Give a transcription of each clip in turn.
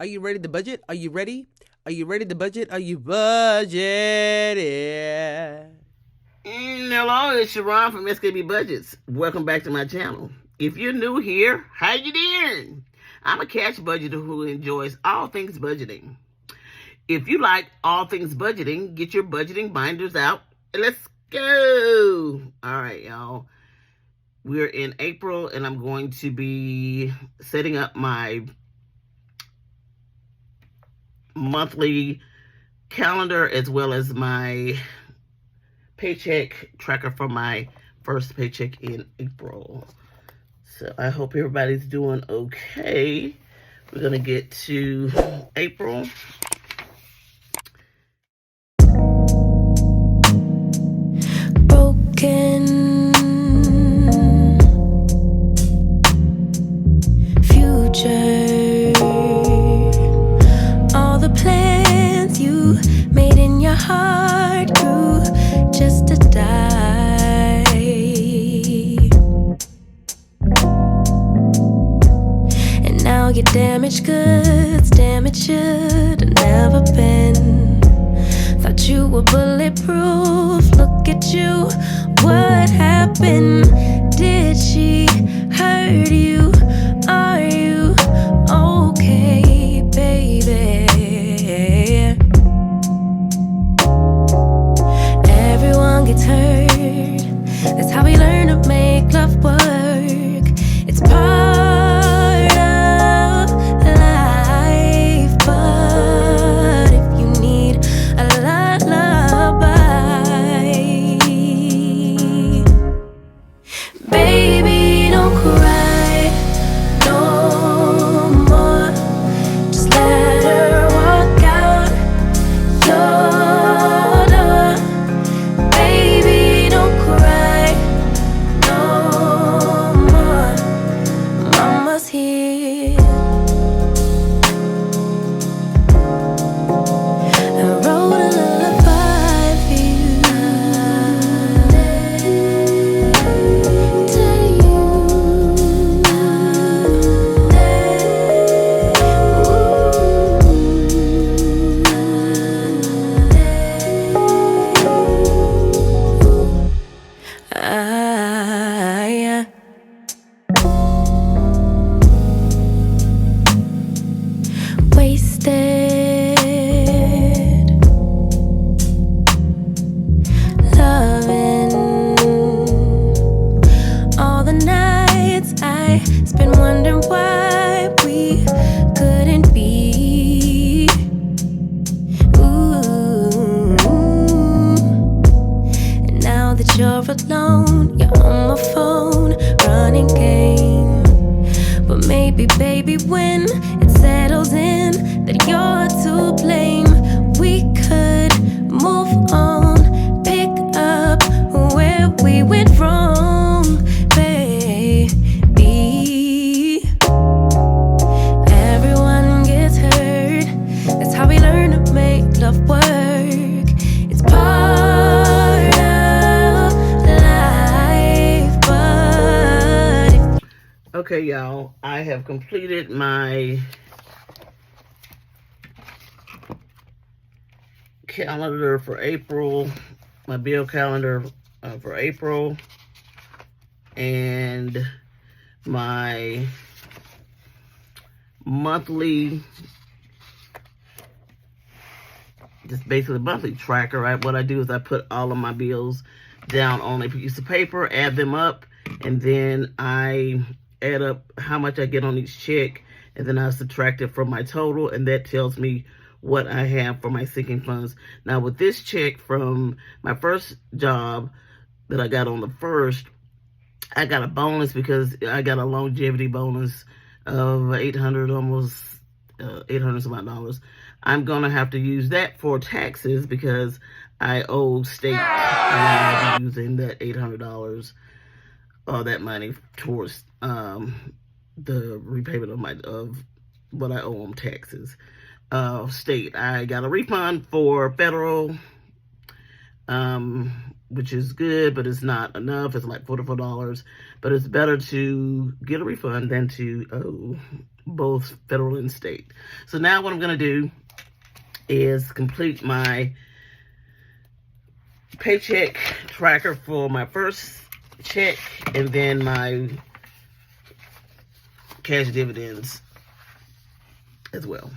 Are you ready to budget? Are you ready? Are you ready to budget? Are you budgeted? Hello, it's Sharon from SKB Budgets. Welcome back to my channel. If you're new here, how you doing? I'm a cash budgeter who enjoys all things budgeting. If you like all things budgeting, get your budgeting binders out and let's go. All right, y'all. We're in April and I'm going to be setting up my monthly calendar as well as my paycheck tracker for my first paycheck in April. So I hope everybody's doing okay. We're gonna get to April. Broken future, all the plans you made in your heart grew just to die. And now your damaged goods, damaged should have never been. Thought you were bulletproof, look at you, what happened? Did she hurt you? Are you okay, baby? Everyone gets hurt, that's how we learn to make love work. It's part of life, but if you need a lullaby, baby, don't cry no more. Just let her walk out your door. Baby, don't cry no more. Mama's here. I wrote a lullaby for you, to you. Yeah. Wasted loving all the nights I spent wondering why we couldn't be. Ooh. And now that you're alone, you're on my phone, running game. But maybe, baby, when it settles in that you're to blame, we could move on, pick up where we went wrong, baby. Everyone gets hurt, that's how we learn to make love work. It's part of life, but if Okay, y'all, I have completed my calendar for April, my bill calendar for April, and my monthly, just basically monthly tracker, right? What I do is I put all of my bills down on a piece of paper, add them up, and then I add up how much I get on each check, and then I subtract it from my total, and that tells me what I have for my sinking funds. Now, with this check from my first job that I got on the first, I got a bonus because I got a longevity bonus of 800, almost 800 some odd dollars. I'm gonna have to use that for taxes because I owe state, and I'll be using that $800 or that money towards the repayment of what I owe on taxes. State, I got a refund for federal, which is good, but it's not enough. It's like $44, but it's better to get a refund than to owe both federal and state. So now what I'm going to do is complete my paycheck tracker for my first check and then my cash dividends as well.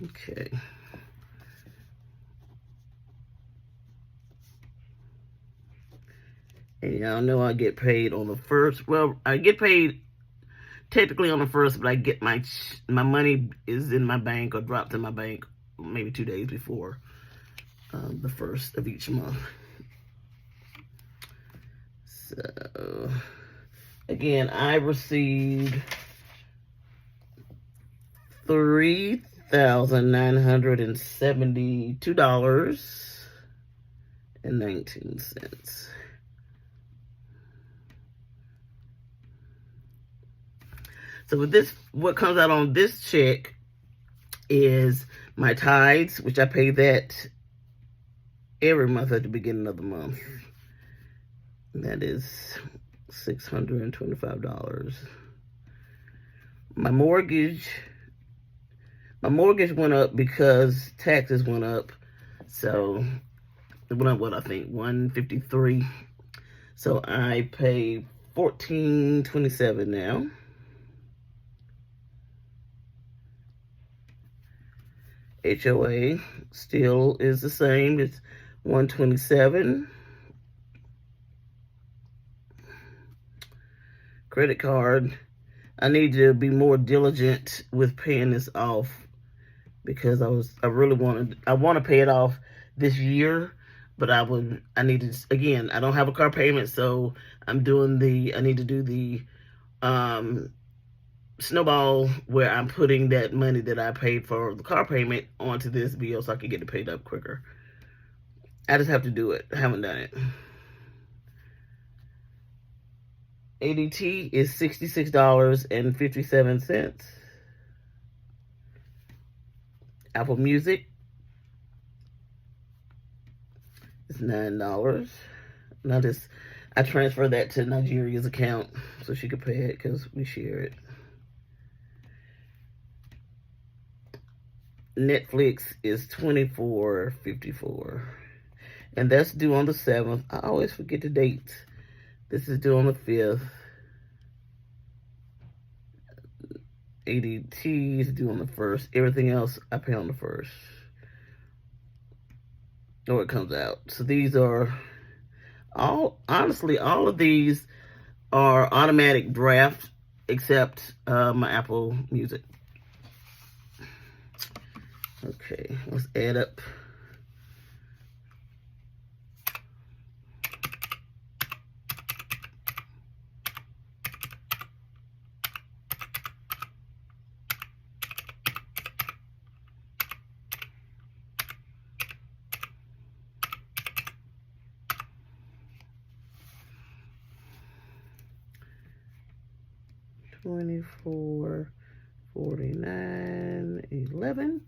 Okay. And y'all know I get paid on the first. Well, I get paid technically on the first, but I get my money is in my bank or dropped in my bank maybe 2 days before the first of each month. So again, I received $3,972.19. So with this, what comes out on this check is my tithes, which I pay that every month at the beginning of the month. And that is $625. My mortgage went up because taxes went up. So it went up, what I think, $153. So I pay $1,427 now. HOA still is the same. It's $127. Credit card, I need to be more diligent with paying this off because I want to pay it off this year, but I need to, again, I don't have a car payment, so I need to do the snowball where I'm putting that money that I paid for the car payment onto this bill so I can get it paid up quicker. I just have to do it. I haven't done it. ADT is $66.57. Apple Music is $9. Now I transfer that to Nigeria's account so she could pay it because we share it. Netflix is $24.54, and that's due on the 7th. I always forget the dates. This is due on the 5th. ADT is due on the 1st. Everything else I pay on the 1st. Or it comes out. So these are honestly, all of these are automatic draft except my Apple Music. Okay, let's add up. $24, $49, $11.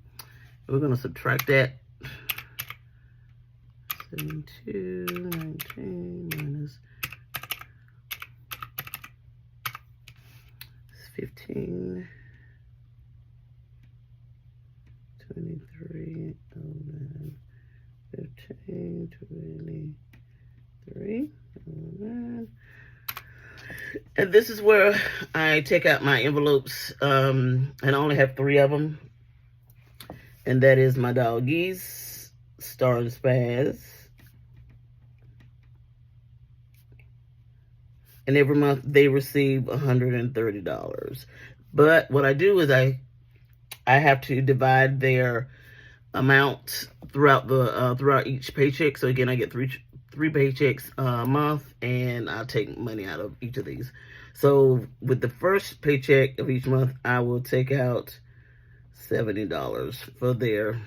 We're going to subtract that. 72, 19 minus 15, 23, 09, 15, 23, 09. And this is where I take out my envelopes, and I only have 3 of them. And that is my doggies, Star and Spaz. And every month they receive $130. But what I do is I have to divide their amount throughout each paycheck. So again, I get three paychecks a month, and I'll take money out of each of these. So with the first paycheck of each month, I will take out $70 for them.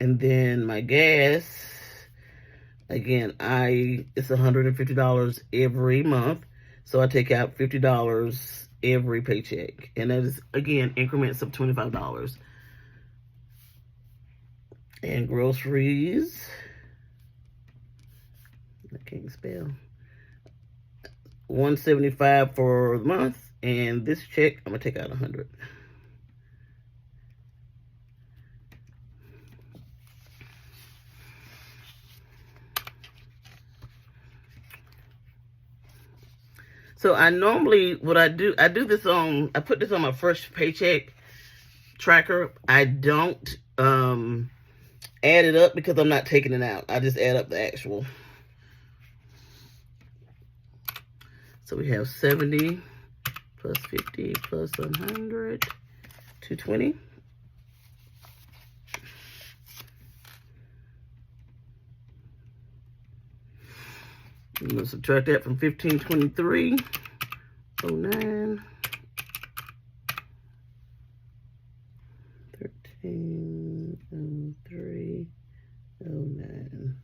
And then my gas, again, it's $150 every month. So I take out $50 every paycheck. And that is, again, increments of $25. And groceries, I can't spell. $175 for the month, and this check I'm gonna take out $100. So I normally, what I do this on, I put this on my first paycheck tracker. I don't add it up because I'm not taking it out. I just add up the actual. So we have 70 plus 50 plus 100, 220. I'm going to subtract that from 1523, 09, 1303, 09.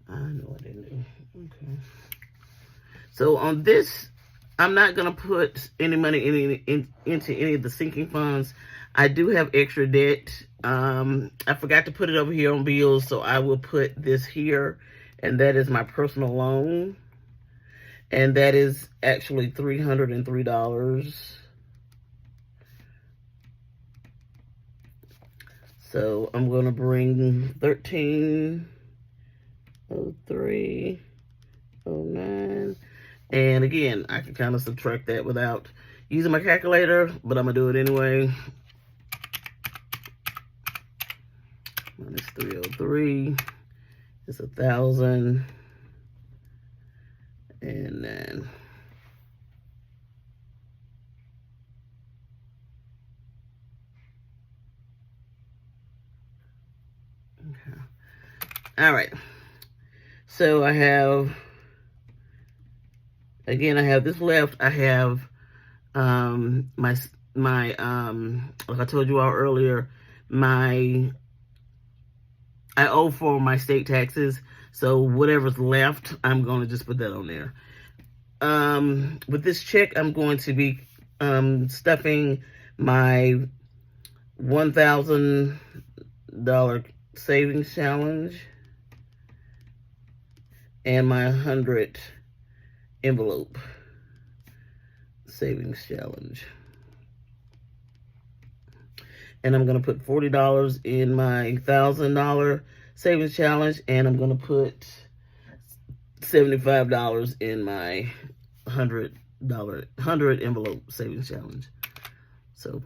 I know I didn't do. Okay. So on this, I'm not going to put any money into any of the sinking funds. I do have extra debt. I forgot to put it over here on bills, so I will put this here. And that is my personal loan. And that is actually $303. So I'm going to bring 1303, 09. And again, I can kind of subtract that without using my calculator, but I'm going to do it anyway. Minus 303 is 1,000. And then okay. All right. So I have, again, I have this left. I have my like I told you all earlier, I owe for my state taxes. So whatever's left, I'm going to just put that on there. With this check, I'm going to be stuffing my $1,000 savings challenge and my 100 envelope savings challenge. And I'm going to put $40 in my $1,000 savings challenge, and I'm going to put $75 in my $100 envelope savings challenge. So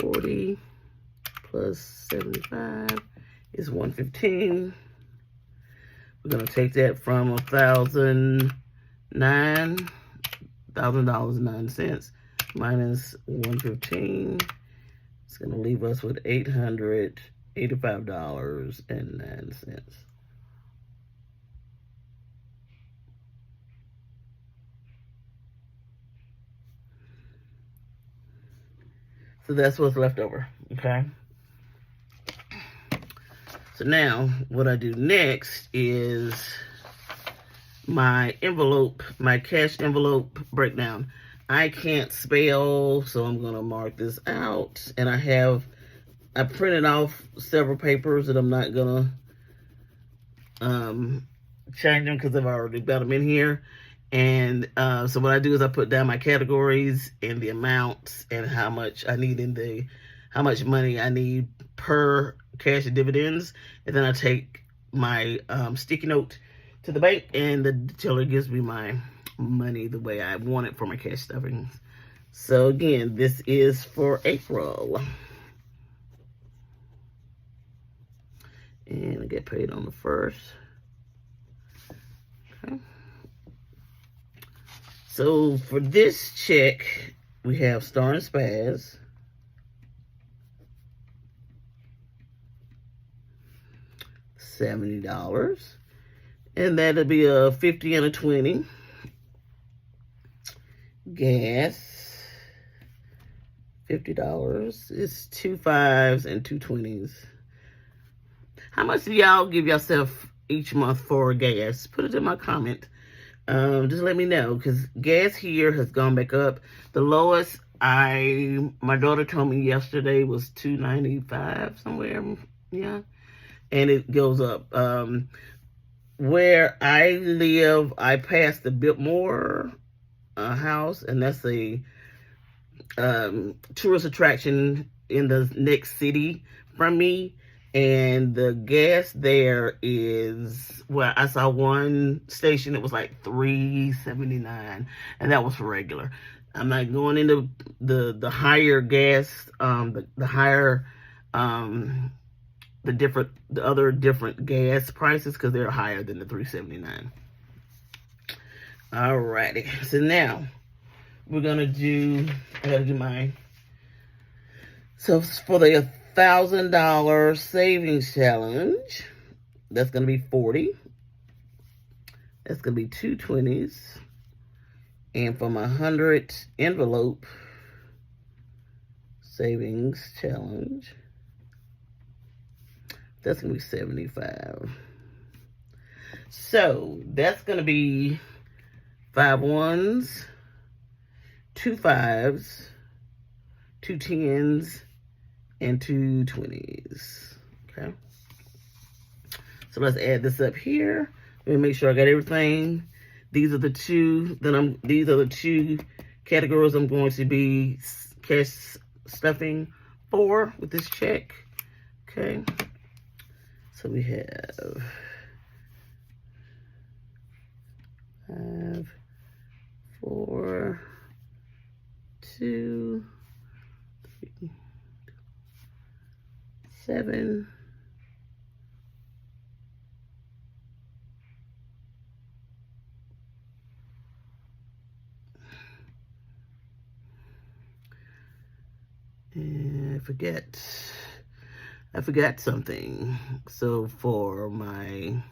$40 plus 75 is $115. We're going to take that from $1,009 minus $115. It's going to leave us with $885.09. So that's what's left over, okay? So now, what I do next is my envelope, my cash envelope breakdown. I can't spell, so I'm going to mark this out. And I printed off several papers that I'm not going to change them because I've already got them in here. And so what I do is I put down my categories and the amounts and how much I need how much money I need per cash and dividends. And then I take my sticky note to the bank, and the teller gives me my money the way I want it for my cash stuffing. So again, this is for April. And I get paid on the 1st. Okay. So for this check, we have Star and Spaz. $70. And that'll be a 50 and a 20. Gas, $50. It's 2 5s and 2 20s. How much do y'all give yourself each month for gas? Put it in my comment. just let me know, because gas here has gone back up. The lowest my daughter told me yesterday was $2.95 somewhere. Yeah. And it goes up. Where I live, I passed the Biltmore house, and that's a tourist attraction in the next city from me. And the gas there is, well, I saw one station, it was like $3.79, and that was for regular. I'm not going into the higher gas, the higher, the other different gas prices, because they're higher than the $3.79. Alrighty, so now we're gonna do, I gotta do mine. So for the $1,000 savings challenge, that's gonna be 40. That's gonna be 2 20s. And for my 100 envelope savings challenge, that's gonna be 75. So that's gonna be 5 1s, 2 5s, 2 10s, and 2 20s. Okay. So let's add this up here. Let me make sure I got everything. These are the two categories I'm going to be cash stuffing for with this check. Okay. So we have 5, 4, 2, 3, 7, 'Forget. I forgot something. So for my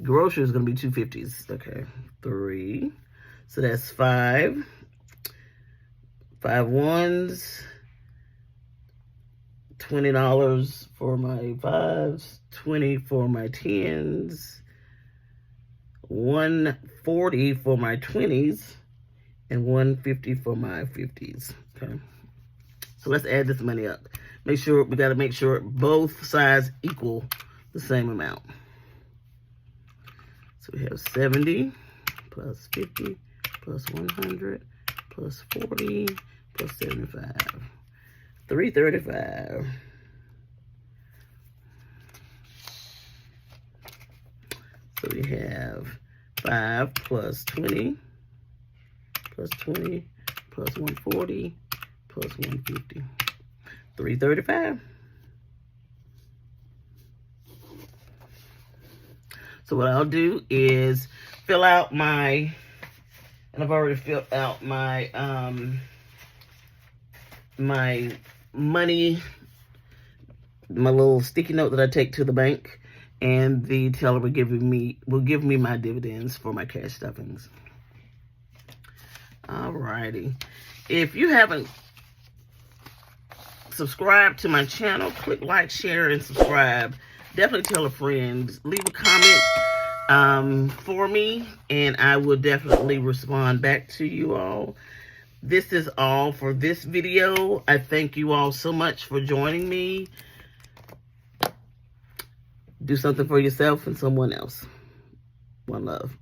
groceries, it's gonna be 250s. Okay, 3. So that's 5 1s, $20 for my 5s, 20 for my 10s, 140 for my 20s, and 150 for my 50s. Okay. So let's add this money up. We gotta make sure both sides equal the same amount. So we have 70 plus 50 plus 100 plus 40 plus 75. 335. So we have 5 plus 20 plus 20 plus 140 plus 150. 335. So what I'll do is fill out my, and I've already filled out my my money, my little sticky note that I take to the bank, and the teller will give me my dividends for my cash stuffings. Alrighty. If you haven't subscribe to my channel, click like, share, and subscribe. Definitely tell a friend. Leave a comment for me, and I will definitely respond back to you all. This is all for this video. I thank you all so much for joining me. Do something for yourself and someone else. One love.